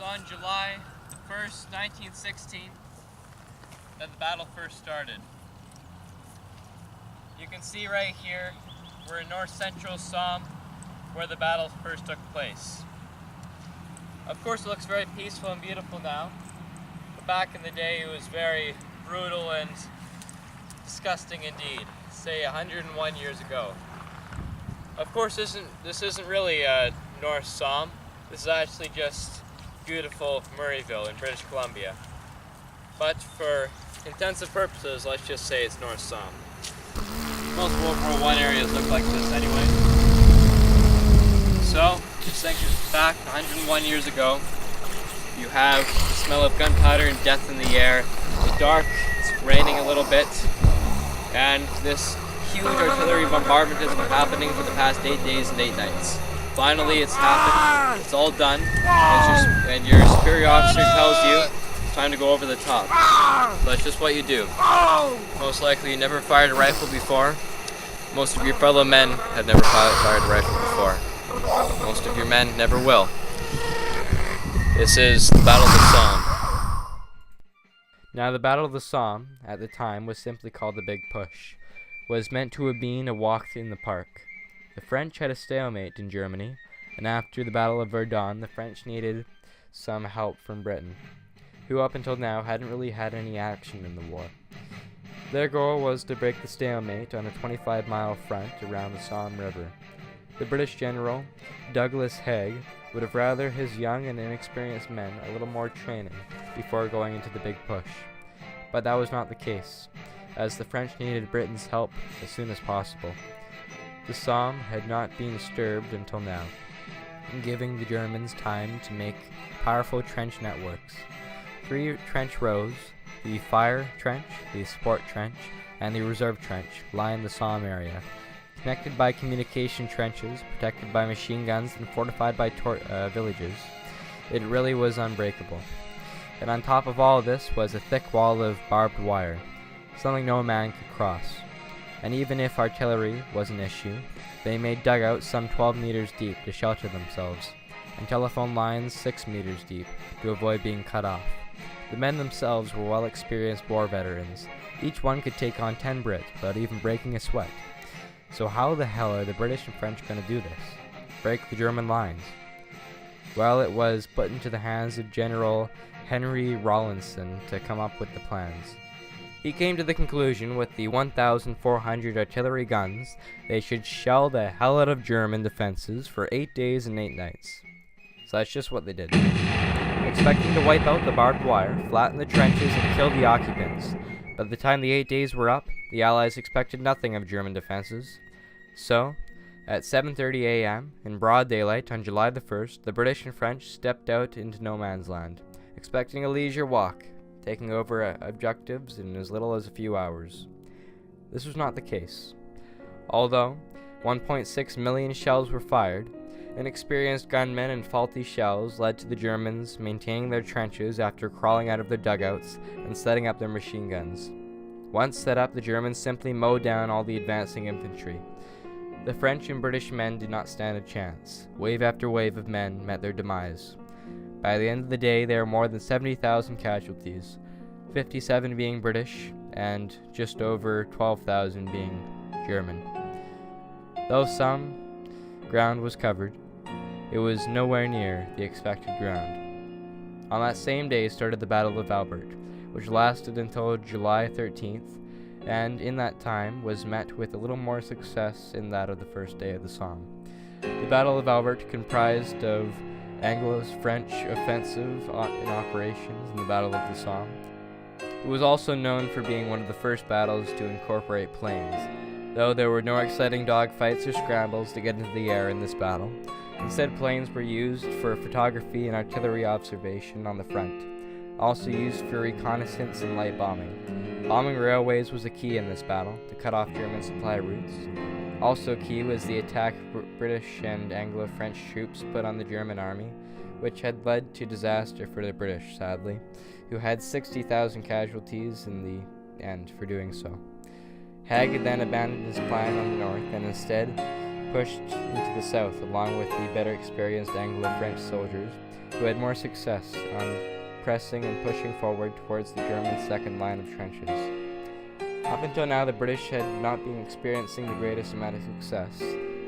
on July 1st, 1916, that the battle first started. You can see right here, we're in north-central Somme, where the battle first took place. Of course, it looks very peaceful and beautiful now, but back in the day it was very brutal and disgusting indeed, say 101 years ago. Of course, this isn't really North Somme. This is actually just beautiful Murrayville in British Columbia. But for intensive purposes, let's just say it's North Somme. Most World War I areas look like this anyway. So, just think back 101 years ago, you have the smell of gunpowder and death in the air. It's dark, it's raining a little bit, and this huge artillery bombardment has been happening for the past 8 days and 8 nights. Finally, it's happened. It's all done. And your superior officer tells you it's time to go over the top. So that's just what you do. Most likely, you never fired a rifle before. Most of your fellow men have never fired a rifle before. Most of your men never will. This is the Battle of the Somme. Now, the Battle of the Somme, at the time, was simply called the Big Push. Was meant to have been a walk in the park. The French had a stalemate in Germany, and after the Battle of Verdun, the French needed some help from Britain, who up until now hadn't really had any action in the war. Their goal was to break the stalemate on a 25-mile front around the Somme River. The British general, Douglas Haig, would have rather his young and inexperienced men a little more training before going into the Big Push. But that was not the case, as the French needed Britain's help as soon as possible. The Somme had not been disturbed until now, giving the Germans time to make powerful trench networks. 3 trench rows, the fire trench, the support trench, and the reserve trench, line the Somme area, connected by communication trenches, protected by machine guns, and fortified by villages. It really was unbreakable. And on top of all of this was a thick wall of barbed wire, something no man could cross. And even if artillery was an issue, they made dugouts some 12 meters deep to shelter themselves, and telephone lines 6 meters deep to avoid being cut off. The men themselves were well-experienced war veterans. Each one could take on 10 Brits without even breaking a sweat. So how the hell are the British and French going to do this? Break the German lines? Well, it was put into the hands of General Henry Rawlinson to come up with the plans. He came to the conclusion with the 1,400 artillery guns, they should shell the hell out of German defenses for 8 days and 8 nights. So that's just what they did. Expecting to wipe out the barbed wire, flatten the trenches, and kill the occupants. By the time the 8 days were up, the Allies expected nothing of German defenses. So, at 7:30 a.m., in broad daylight on July the 1st, the British and French stepped out into no man's land, expecting a leisure walk, taking over objectives in as little as a few hours. This was not the case. Although 1.6 million shells were fired, inexperienced gunmen and faulty shells led to the Germans maintaining their trenches after crawling out of their dugouts and setting up their machine guns. Once set up, the Germans simply mowed down all the advancing infantry. The French and British men did not stand a chance. Wave after wave of men met their demise. By the end of the day, there were more than 70,000 casualties, 57 being British and just over 12,000 being German. Though some ground was covered, it was nowhere near the expected ground. On that same day started the Battle of Albert, which lasted until July 13th, and in that time was met with a little more success in that of the first day of the Somme. The Battle of Albert comprised of Anglo-French offensive in operations in the Battle of the Somme. It was also known for being one of the first battles to incorporate planes, though there were no exciting dogfights or scrambles to get into the air in this battle. Instead, planes were used for photography and artillery observation on the front, also used for reconnaissance and light bombing. Bombing railways was a key in this battle to cut off German supply routes. Also key was the attack British and Anglo-French troops put on the German army, which had led to disaster for the British, sadly, who had 60,000 casualties in the end for doing so. Haig then abandoned his plan on the north and instead pushed into the south along with the better experienced Anglo-French soldiers who had more success on pressing and pushing forward towards the German second line of trenches. Up until now, the British had not been experiencing the greatest amount of success,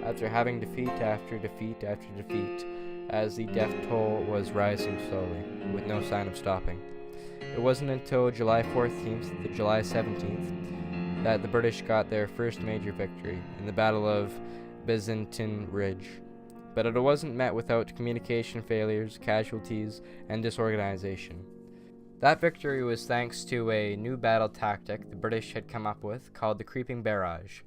after having defeat after defeat after defeat, as the death toll was rising slowly, with no sign of stopping. It wasn't until July 14th to July 17th that the British got their first major victory in the Battle of Byzantine Ridge. But it wasn't met without communication failures, casualties, and disorganization. That victory was thanks to a new battle tactic the British had come up with called the creeping barrage,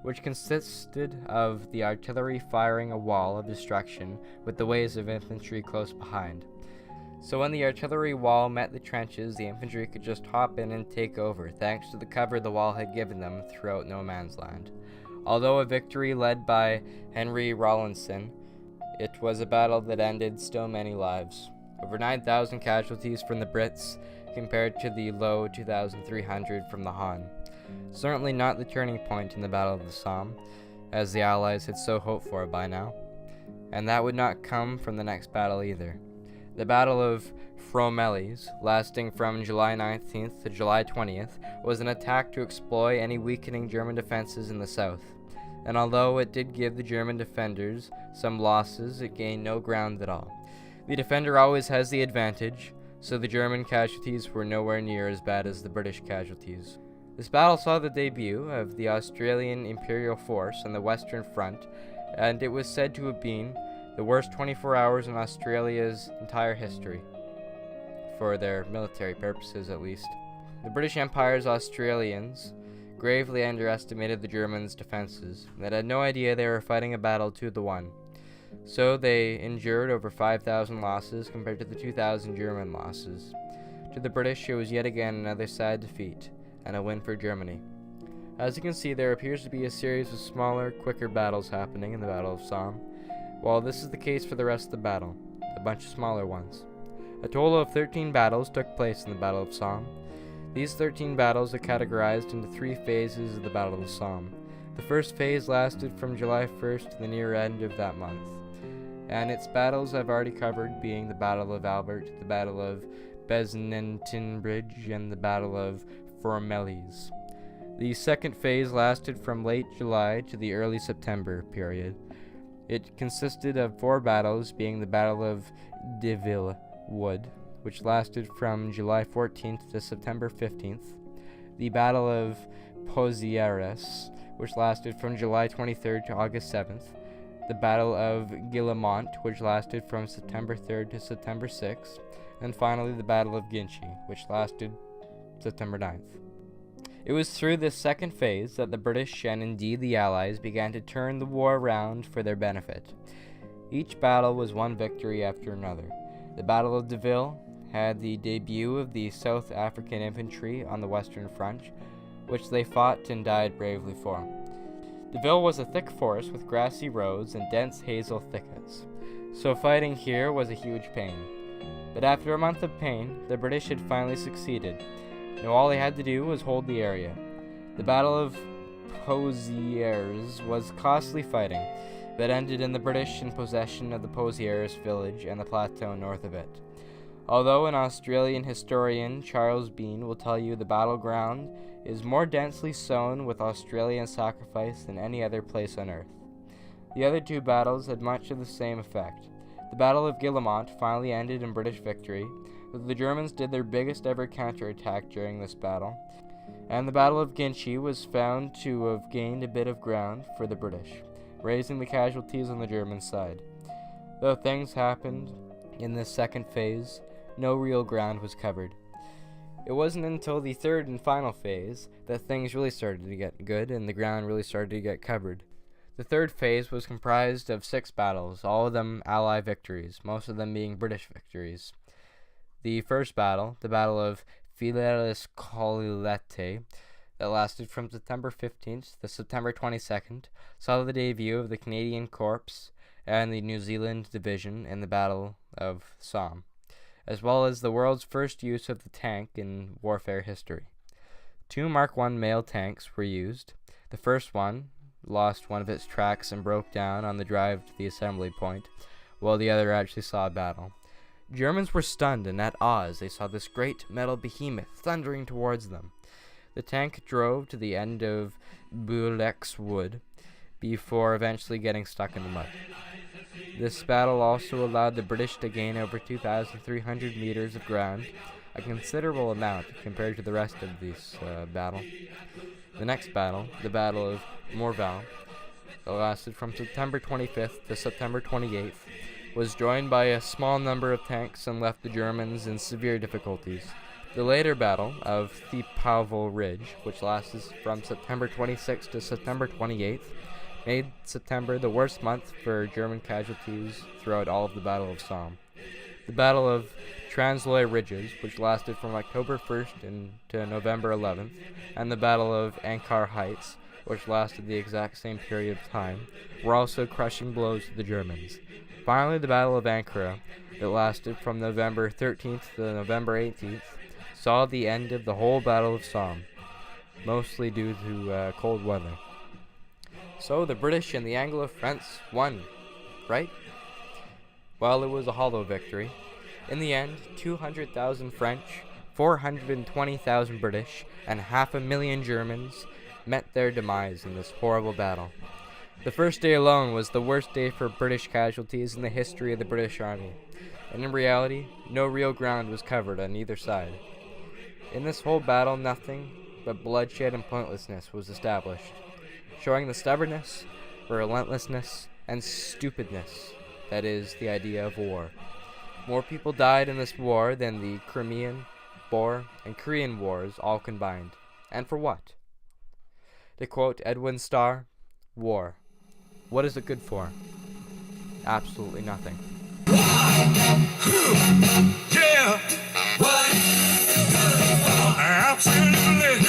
which consisted of the artillery firing a wall of destruction with the waves of infantry close behind. So when the artillery wall met the trenches, the infantry could just hop in and take over, thanks to the cover the wall had given them throughout no man's land. Although a victory led by Henry Rawlinson, it was a battle that ended still many lives. Over 9,000 casualties from the Brits compared to the low 2,300 from the Han. Certainly not the turning point in the Battle of the Somme, as the Allies had so hoped for by now. And that would not come from the next battle either. The Battle of Fromelles, lasting from July 19th to July 20th, was an attack to exploit any weakening German defenses in the south. And although it did give the German defenders some losses, it gained no ground at all. The defender always has the advantage, so the German casualties were nowhere near as bad as the British casualties. This battle saw the debut of the Australian Imperial Force on the Western Front, and it was said to have been the worst 24 hours in Australia's entire history, for their military purposes at least. The British Empire's Australians gravely underestimated the Germans' defenses, and had no idea they were fighting a battle 2-1. So they endured over 5,000 losses compared to the 2,000 German losses. To the British, it was yet again another sad defeat, and a win for Germany. As you can see, there appears to be a series of smaller, quicker battles happening in the Battle of Somme, while this is the case for the rest of the battle, a bunch of smaller ones. A total of 13 battles took place in the Battle of Somme. These 13 battles are categorized into 3 phases of the Battle of the Somme. The first phase lasted from July 1st to the near end of that month, and its battles I've already covered, being the Battle of Albert, the Battle of Byzantine Bridge, and the Battle of Fromelles. The second phase lasted from late July to the early September period. It consisted of 4 battles, being the Battle of Deville Wood, which lasted from July 14th to September 15th, the Battle of Pozieres, which lasted from July 23rd to August 7th, the Battle of Guillemont, which lasted from September 3rd to September 6th, and finally the Battle of Ginchy, which lasted September 9th. It was through this second phase that the British, and indeed the Allies, began to turn the war around for their benefit. Each battle was one victory after another. The Battle of Deville had the debut of the South African infantry on the Western Front, which they fought and died bravely for. Deville was a thick forest with grassy roads and dense hazel thickets, so fighting here was a huge pain. But after a month of pain, the British had finally succeeded. Now all they had to do was hold the area. The Battle of Pozieres was costly fighting, but ended in the British in possession of the Pozieres village and the plateau north of it. Although an Australian historian, Charles Bean, will tell you the battleground is more densely sown with Australian sacrifice than any other place on earth. The other 2 battles had much of the same effect. The Battle of Guillemont finally ended in British victory, but the Germans did their biggest ever counterattack during this battle, and the Battle of Ginchy was found to have gained a bit of ground for the British, raising the casualties on the German side. Though things happened in this second phase, no real ground was covered. It wasn't until the third and final phase that things really started to get good and the ground really started to get covered. The third phase was comprised of 6 battles, all of them Allied victories, most of them being British victories. The first battle, the Battle of Villers-Colilette, that lasted from September 15th to September 22nd, saw the debut of the Canadian Corps and the New Zealand Division in the Battle of Somme, as well as the world's first use of the tank in warfare history. 2 Mark I mail tanks were used. The first one lost one of its tracks and broke down on the drive to the assembly point, while the other actually saw battle. Germans were stunned and at awe as they saw this great metal behemoth thundering towards them. The tank drove to the end of Bühleck's Wood before eventually getting stuck in the mud. This battle also allowed the British to gain over 2,300 meters of ground, a considerable amount compared to the rest of this battle. The next battle, the Battle of Morval, that lasted from September 25th to September 28th, was joined by a small number of tanks and left the Germans in severe difficulties. The later Battle of Thiepval Ridge, which lasted from September 26th to September 28th, made September the worst month for German casualties throughout all of the Battle of Somme. The Battle of Transloy Ridges, which lasted from October 1st to November 11th, and the Battle of Ankar Heights, which lasted the exact same period of time, were also crushing blows to the Germans. Finally, the Battle of Ankara, that lasted from November 13th to November 18th, saw the end of the whole Battle of Somme, mostly due to cold weather. So the British and the Anglo-French won, right? Well, it was a hollow victory. In the end, 200,000 French, 420,000 British, and 500,000 Germans met their demise in this horrible battle. The first day alone was the worst day for British casualties in the history of the British Army, and in reality, no real ground was covered on either side. In this whole battle, nothing but bloodshed and pointlessness was established, showing the stubbornness, relentlessness, and stupidness that is the idea of war. More people died in this war than the Crimean, Boer, and Korean wars all combined. And for what? To quote Edwin Starr, war. What is it good for? Absolutely nothing. Yeah! What? Absolutely.